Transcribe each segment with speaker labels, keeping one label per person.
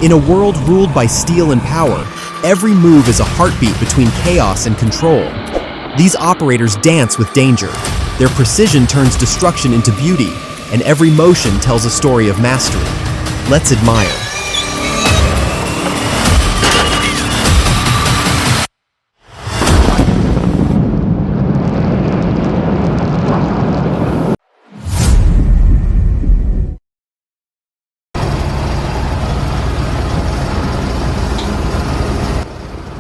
Speaker 1: In a world ruled by steel and power, every move is a heartbeat between chaos and control. These operators dance with danger. Their precision turns destruction into beauty, and every motion tells a story of mastery. Let's admire.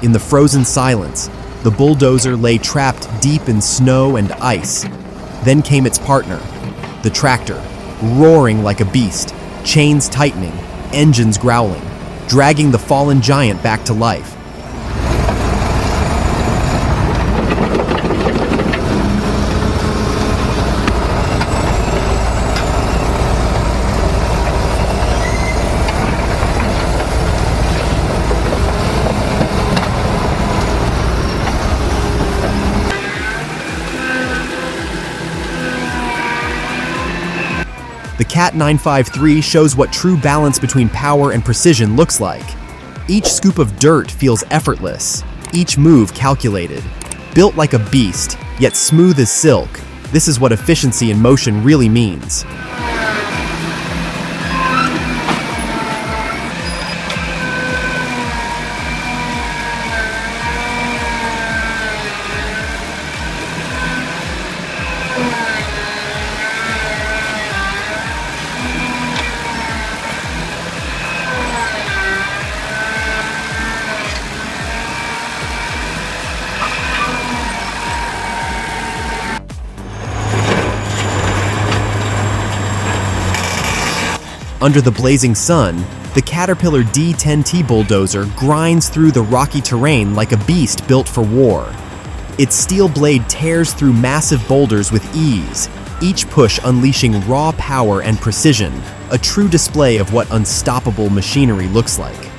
Speaker 1: In the frozen silence, the bulldozer lay trapped deep in snow and ice. Then came its partner, the tractor, roaring like a beast, chains tightening, engines growling, dragging the fallen giant back to life. The Cat 953 shows what true balance between power and precision looks like. Each scoop of dirt feels effortless, each move calculated. Built like a beast, yet smooth as silk, this is what efficiency in motion really means. Under the blazing sun, the Caterpillar D10T bulldozer grinds through the rocky terrain like a beast built for war. Its steel blade tears through massive boulders with ease, each push unleashing raw power and precision, a true display of what unstoppable machinery looks like.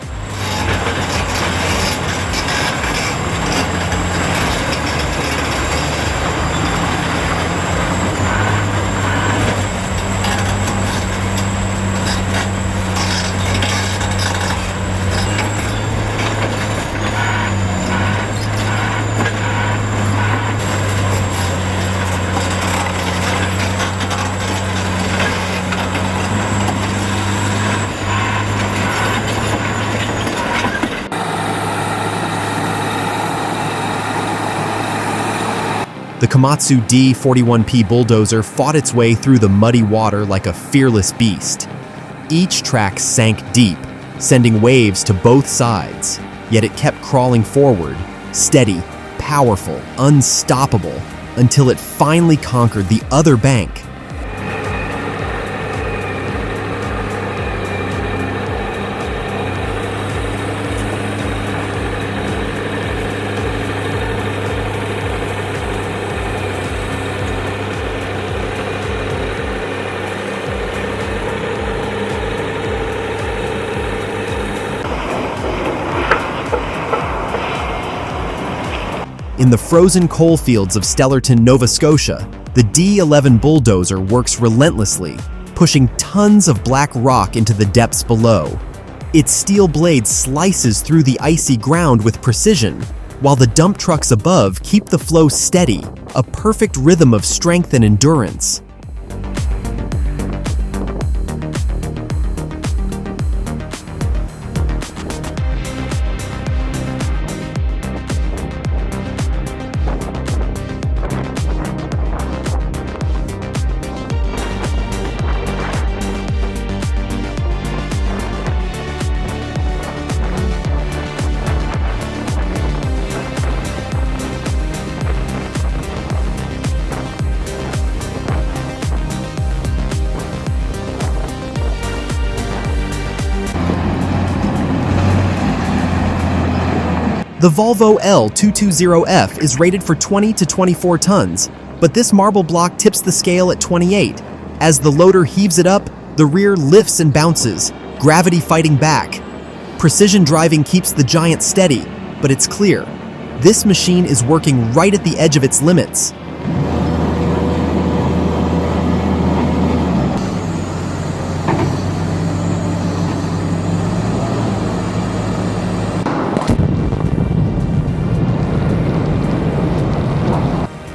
Speaker 1: The Komatsu D41P bulldozer fought its way through the muddy water like a fearless beast. Each track sank deep, sending waves to both sides, yet it kept crawling forward, steady, powerful, unstoppable, until it finally conquered the other bank. In the frozen coal fields of Stellarton, Nova Scotia, the D11 bulldozer works relentlessly, pushing tons of black rock into the depths below. Its steel blade slices through the icy ground with precision, while the dump trucks above keep the flow steady, a perfect rhythm of strength and endurance. The Volvo L220F is rated for 20 to 24 tons, but this marble block tips the scale at 28. As the loader heaves it up, the rear lifts and bounces, gravity fighting back. Precision driving keeps the giant steady, but it's clear, this machine is working right at the edge of its limits.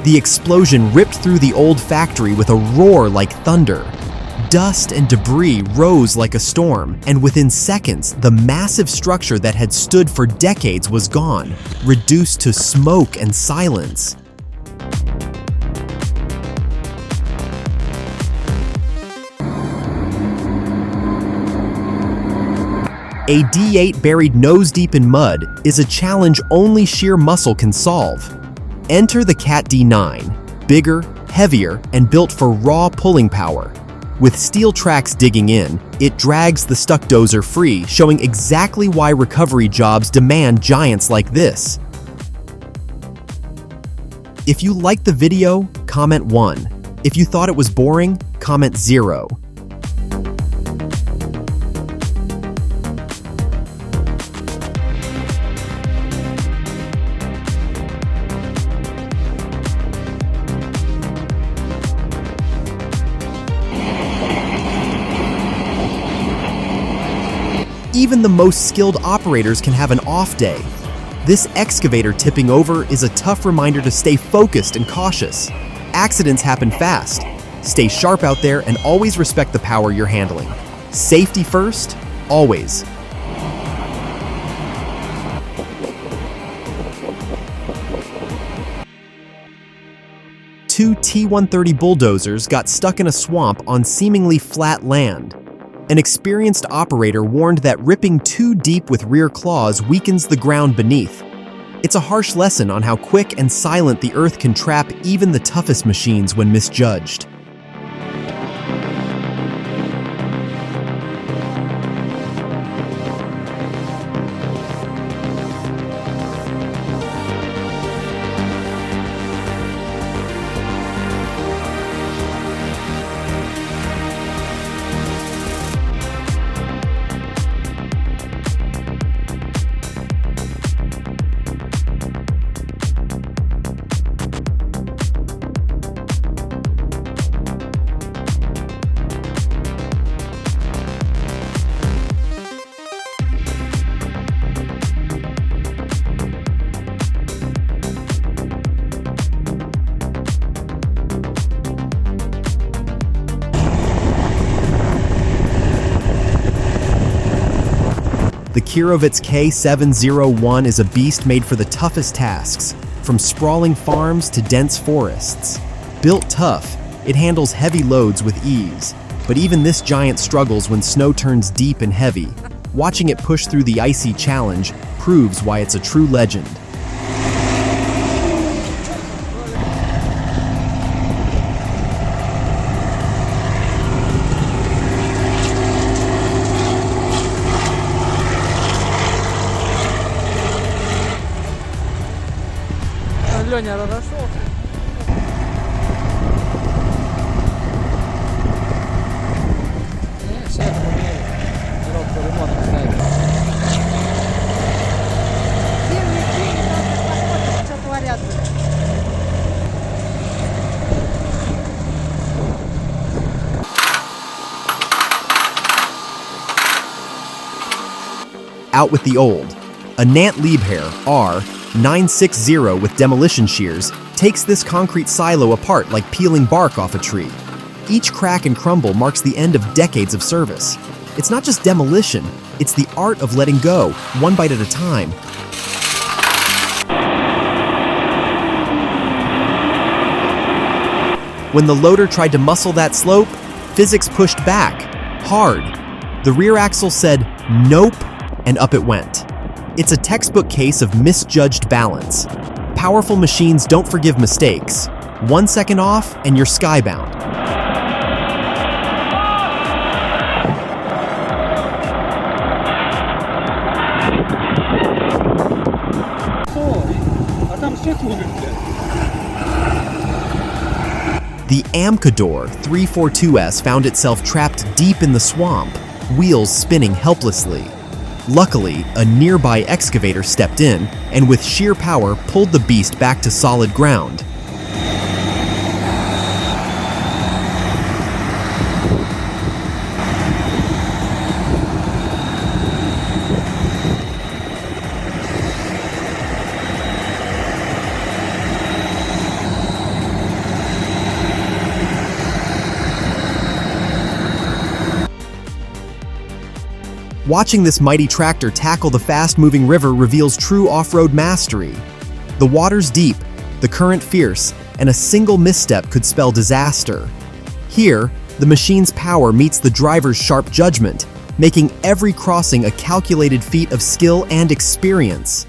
Speaker 1: The explosion ripped through the old factory with a roar like thunder. Dust and debris rose like a storm, and within seconds, the massive structure that had stood for decades was gone, reduced to smoke and silence. A D8 buried nose-deep in mud is a challenge only sheer muscle can solve. Enter the Cat D9, bigger, heavier, and built for raw pulling power. With steel tracks digging in, it drags the stuck dozer free, showing exactly why recovery jobs demand giants like this. If you liked the video, comment 1. If you thought it was boring, comment 0. Even the most skilled operators can have an off day. This excavator tipping over is a tough reminder to stay focused and cautious. Accidents happen fast. Stay sharp out there and always respect the power you're handling. Safety first, always. Two T130 bulldozers got stuck in a swamp on seemingly flat land. An experienced operator warned that ripping too deep with rear claws weakens the ground beneath. It's a harsh lesson on how quick and silent the earth can trap even the toughest machines when misjudged. The Kiraovitz K701 is a beast made for the toughest tasks, from sprawling farms to dense forests. Built tough, it handles heavy loads with ease, but even this giant struggles when snow turns deep and heavy. Watching it push through the icy challenge proves why it's a true legend.
Speaker 2: Леня разошел. Все это умеет. Коробку ремонта ставить. Посмотрим, что творят.
Speaker 1: Out with the old. A Nant Liebherr R960 with demolition shears takes this concrete silo apart like peeling bark off a tree. Each crack and crumble marks the end of decades of service. It's not just demolition, it's the art of letting go, one bite at a time. When the loader tried to muscle that slope, physics pushed back, hard. The rear axle said, nope, and up it went. It's a textbook case of misjudged balance. Powerful machines don't forgive mistakes. 1 second off, and you're skybound. The Amcador 342S found itself trapped deep in the swamp, wheels spinning helplessly. Luckily, a nearby excavator stepped in and with sheer power pulled the beast back to solid ground. Watching this mighty tractor tackle the fast-moving river reveals true off-road mastery. The water's deep, the current fierce, and a single misstep could spell disaster. Here, the machine's power meets the driver's sharp judgment, making every crossing a calculated feat of skill and experience.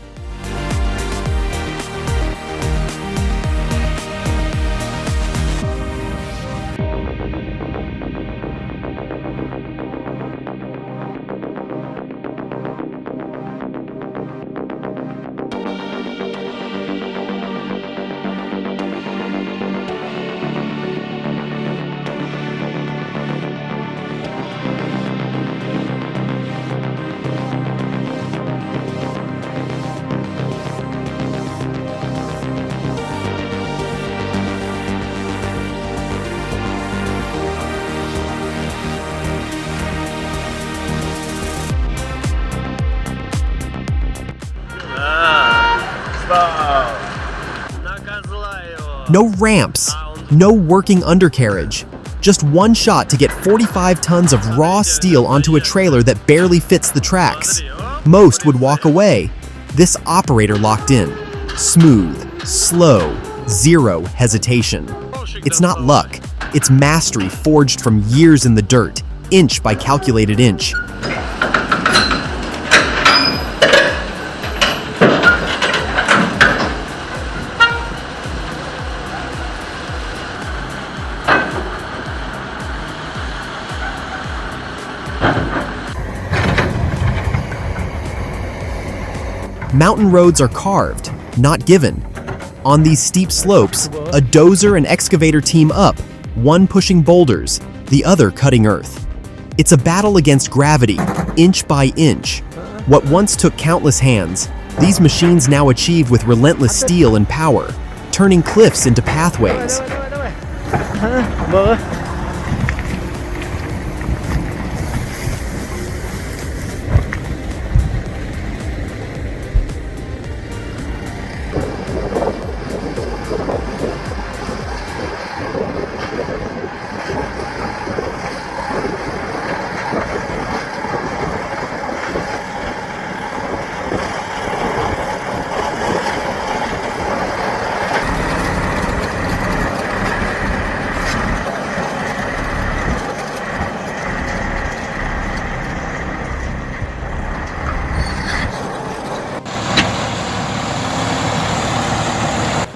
Speaker 1: No ramps, no working undercarriage. Just one shot to get 45 tons of raw steel onto a trailer that barely fits the tracks. Most would walk away. This operator locked in. Smooth, slow, zero hesitation. It's not luck, it's mastery forged from years in the dirt, inch by calculated inch. Mountain roads are carved, not given. On these steep slopes, a dozer and excavator team up, one pushing boulders, the other cutting earth. It's a battle against gravity, inch by inch. What once took countless hands, these machines now achieve with relentless steel and power, turning cliffs into pathways.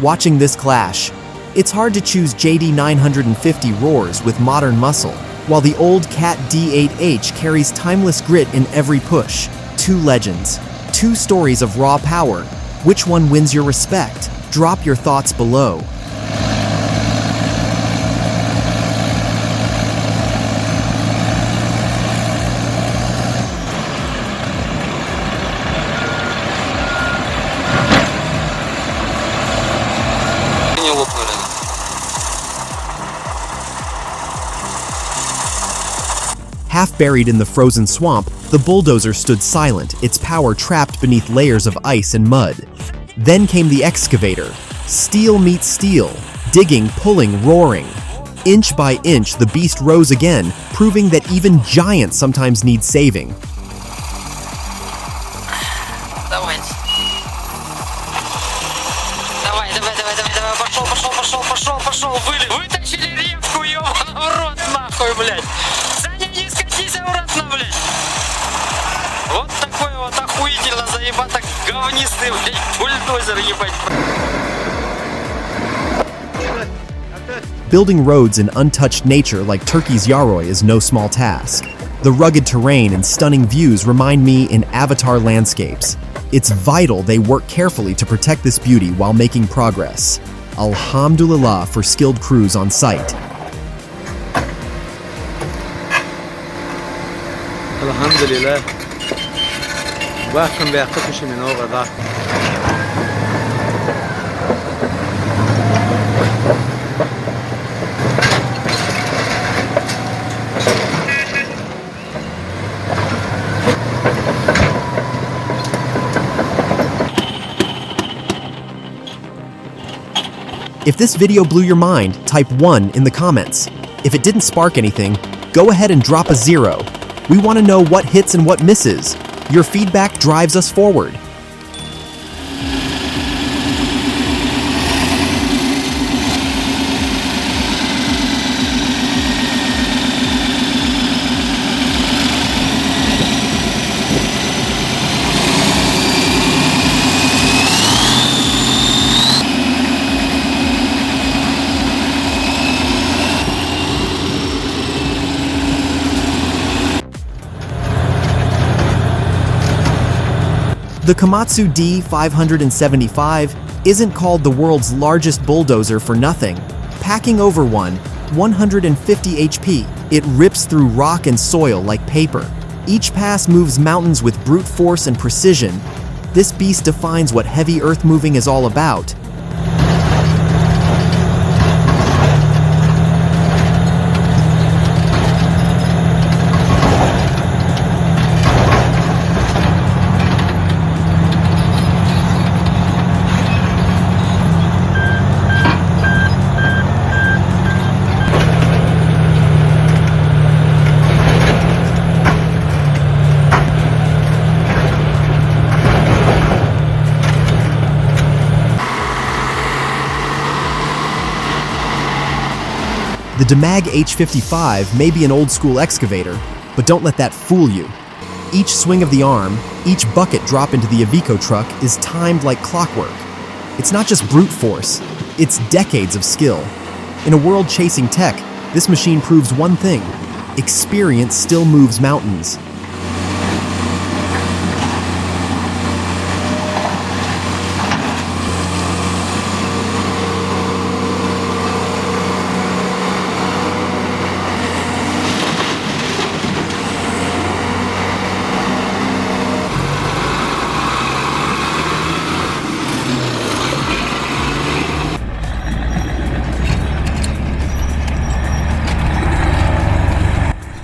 Speaker 1: Watching this clash, it's hard to choose JD 950 roars with modern muscle, while the old Cat D8H carries timeless grit in every push. Two legends, two stories of raw power. Which one wins your respect? Drop your thoughts below. Half buried in the frozen swamp, the bulldozer stood silent, its power trapped beneath layers of ice and mud. Then came the excavator. Steel meets steel, digging, pulling, roaring. Inch by inch, the beast rose again, proving that even giants sometimes need saving.
Speaker 3: Пошел, вытащили репку, ёбаный в рот, нахуй, блядь. Саня, не скатись обратно, блядь. Вот такой вот охуительно заебато говнистый, блядь, бульдозер, ебать.
Speaker 1: Building roads in untouched nature like Turkey's Yaroi is no small task. The rugged terrain and stunning views remind me in Avatar landscapes. It's vital they work carefully to protect this beauty while making progress. Alhamdulillah for skilled crews on site.
Speaker 2: Alhamdulillah. Welcome back to من over that.
Speaker 1: If this video blew your mind, type 1 in the comments. If it didn't spark anything, go ahead and drop a 0. We want to know what hits and what misses. Your feedback drives us forward. The Komatsu D575 isn't called the world's largest bulldozer for nothing. Packing over 150 HP, it rips through rock and soil like paper. Each pass moves mountains with brute force and precision. This beast defines what heavy earth moving is all about. The Demag H55 may be an old-school excavator, but don't let that fool you. Each swing of the arm, each bucket drop into the Iveco truck is timed like clockwork. It's not just brute force, it's decades of skill. In a world chasing tech, this machine proves one thing: experience still moves mountains.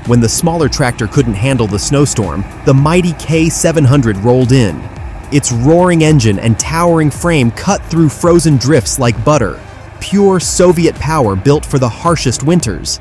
Speaker 1: When the smaller tractor couldn't handle the snowstorm, the mighty K700 rolled in. Its roaring engine and towering frame cut through frozen drifts like butter. Pure Soviet power built for the harshest winters.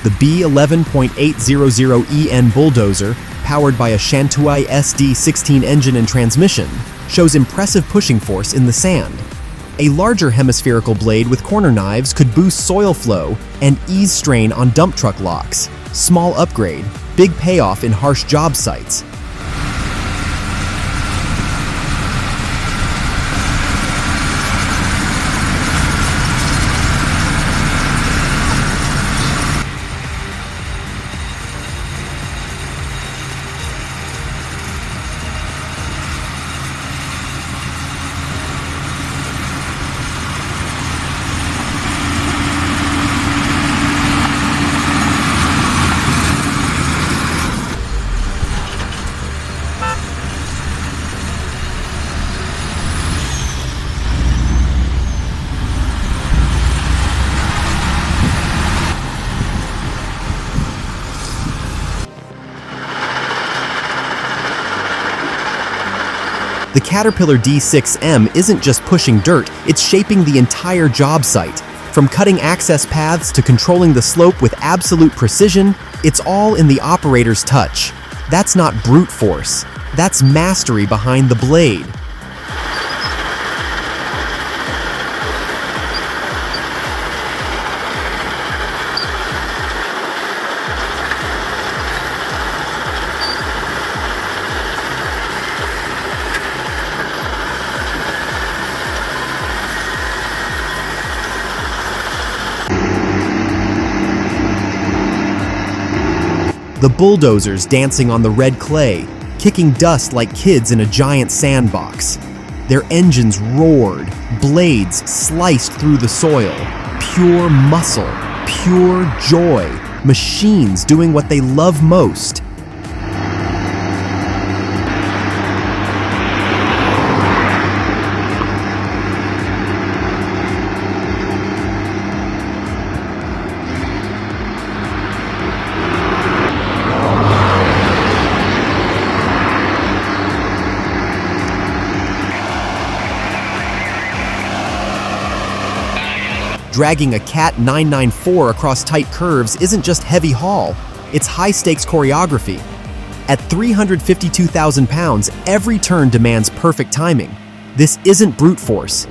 Speaker 1: The B11.800EN bulldozer, powered by a Shantui SD16 engine and transmission, shows impressive pushing force in the sand. A larger hemispherical blade with corner knives could boost soil flow and ease strain on dump truck locks. Small upgrade, big payoff in harsh job sites. The Caterpillar D6M isn't just pushing dirt, it's shaping the entire job site. From cutting access paths to controlling the slope with absolute precision, it's all in the operator's touch. That's not brute force, that's mastery behind the blade. The bulldozers dancing on the red clay, kicking dust like kids in a giant sandbox. Their engines roared, blades sliced through the soil. Pure muscle, pure joy, machines doing what they love most. Dragging a Cat 994 across tight curves isn't just heavy haul, it's high-stakes choreography. At 352,000 pounds, every turn demands perfect timing. This isn't brute force.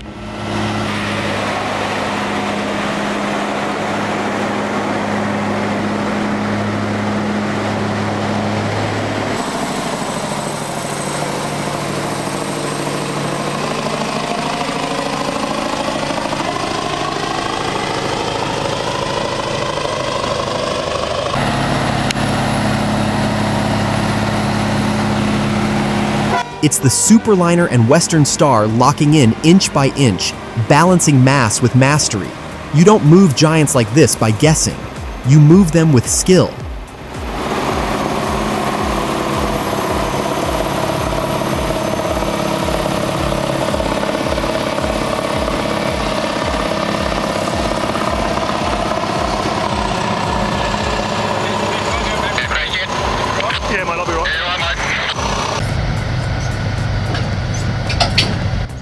Speaker 1: It's the Superliner and Western Star locking in inch by inch, balancing mass with mastery. You don't move giants like this by guessing. You move them with skill.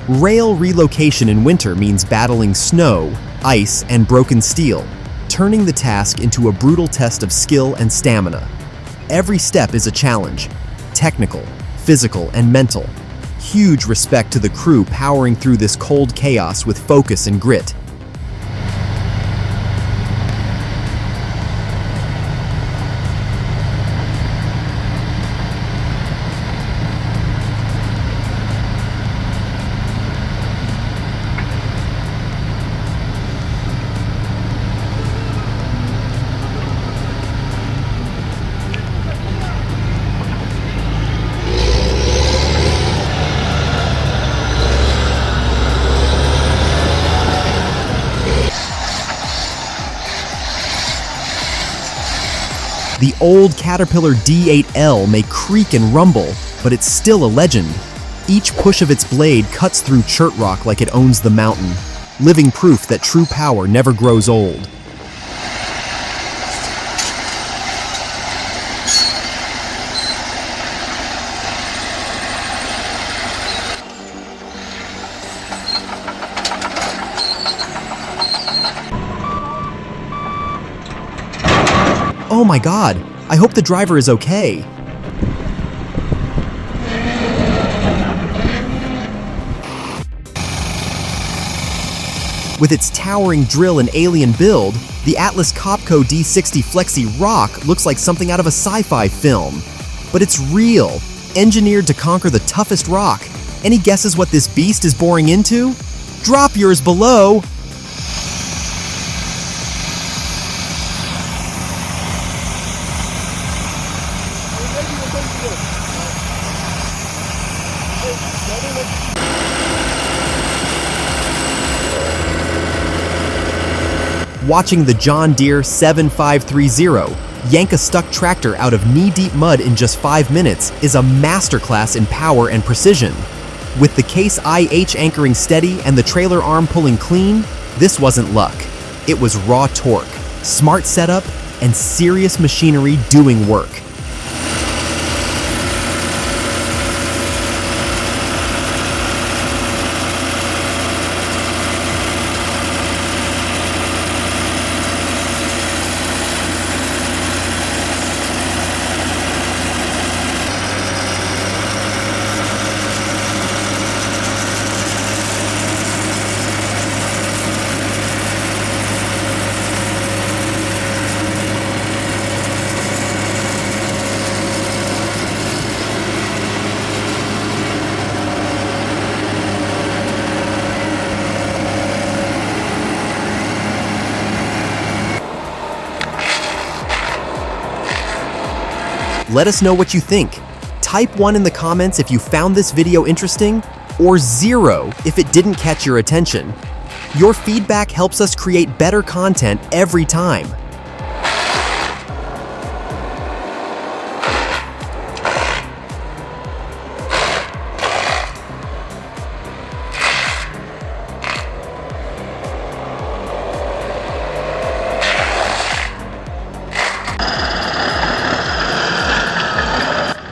Speaker 1: Rail relocation in winter means battling snow, ice, and broken steel, turning the task into a brutal test of skill and stamina. Every step is a challenge, technical, physical, and mental. Huge respect to the crew powering through this cold chaos with focus and grit. The old Caterpillar D8L may creak and rumble, but it's still a legend. Each push of its blade cuts through chert rock like it owns the mountain, living proof that true power never grows old. Oh my god, I hope the driver is okay. With its towering drill and alien build, the Atlas Copco D60 Flexi Rock looks like something out of a sci-fi film. But it's real, engineered to conquer the toughest rock. Any guesses what this beast is boring into? Drop yours below! Watching the John Deere 7530 yank a stuck tractor out of knee-deep mud in just 5 minutes is a masterclass in power and precision. With the Case IH anchoring steady and the trailer arm pulling clean, this wasn't luck. It was raw torque, smart setup, and serious machinery doing work. Let us know what you think. Type 1 in the comments if you found this video interesting, or 0 if it didn't catch your attention. Your feedback helps us create better content every time.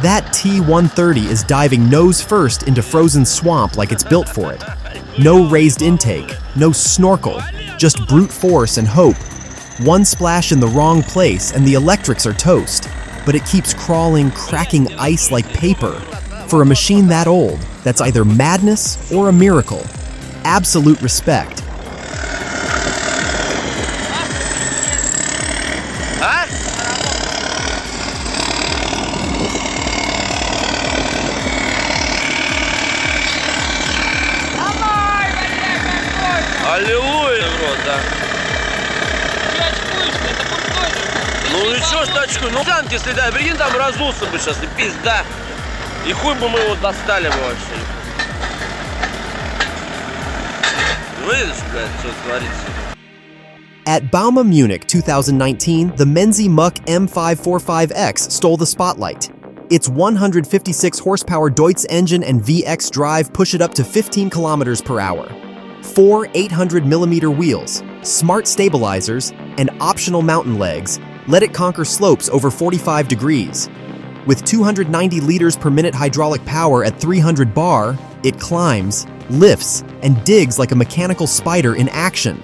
Speaker 1: That T130 is diving nose first into frozen swamp like it's built for it. No raised intake, no snorkel, Just brute force and hope. One splash in the wrong place and the electrics are toast. But it keeps crawling, cracking ice like paper. For a machine that old, that's either madness or a miracle. Absolute respect.
Speaker 4: Аллилуйя, брат, да. Ну и чё ж тачку? Ну танки следят, прикинь, там раздулся бы сейчас, и пизда. И хуй бы мы его достали бы вообще. Видишь, блядь, что творится?
Speaker 1: At Bauma Munich 2019, the Menzymuck M545X stole the spotlight. Its 156 horsepower Deutz engine and VX drive push it up to 15 kilometers per hour. 4 800mm wheels, smart stabilizers, and optional mountain legs let it conquer slopes over 45 degrees. With 290 liters per minute hydraulic power at 300 bar, it climbs, lifts, and digs like a mechanical spider in action.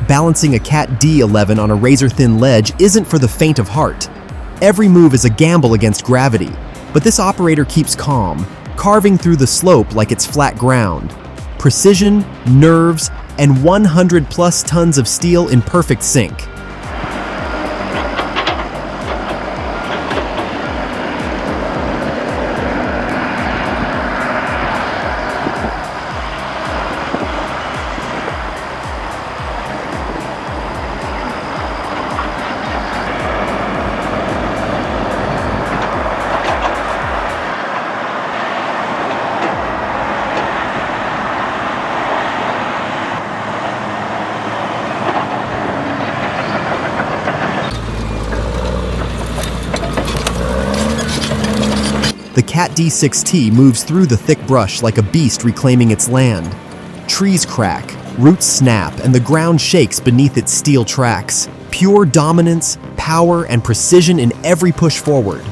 Speaker 1: Balancing a Cat D11 on a razor-thin ledge isn't for the faint of heart. Every move is a gamble against gravity, but this operator keeps calm, carving through the slope like it's flat ground. Precision, nerves, and 100+ tons of steel in perfect sync. The Cat D6T moves through the thick brush like a beast reclaiming its land. Trees crack, roots snap, and the ground shakes beneath its steel tracks. Pure dominance, power, and precision in every push forward.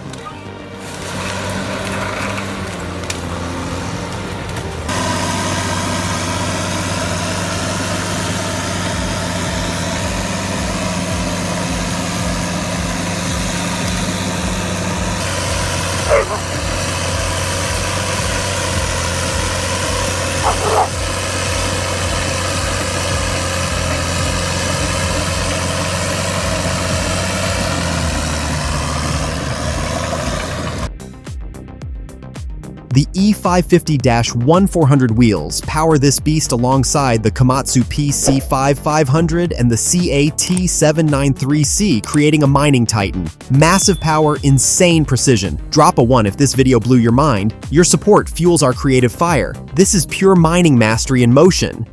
Speaker 1: The E550-1400 wheels power this beast alongside the Komatsu PC5500 and the CAT793C, creating a mining titan. Massive power, insane precision. Drop a 1 if this video blew your mind. Your support fuels our creative fire. This is pure mining mastery in motion.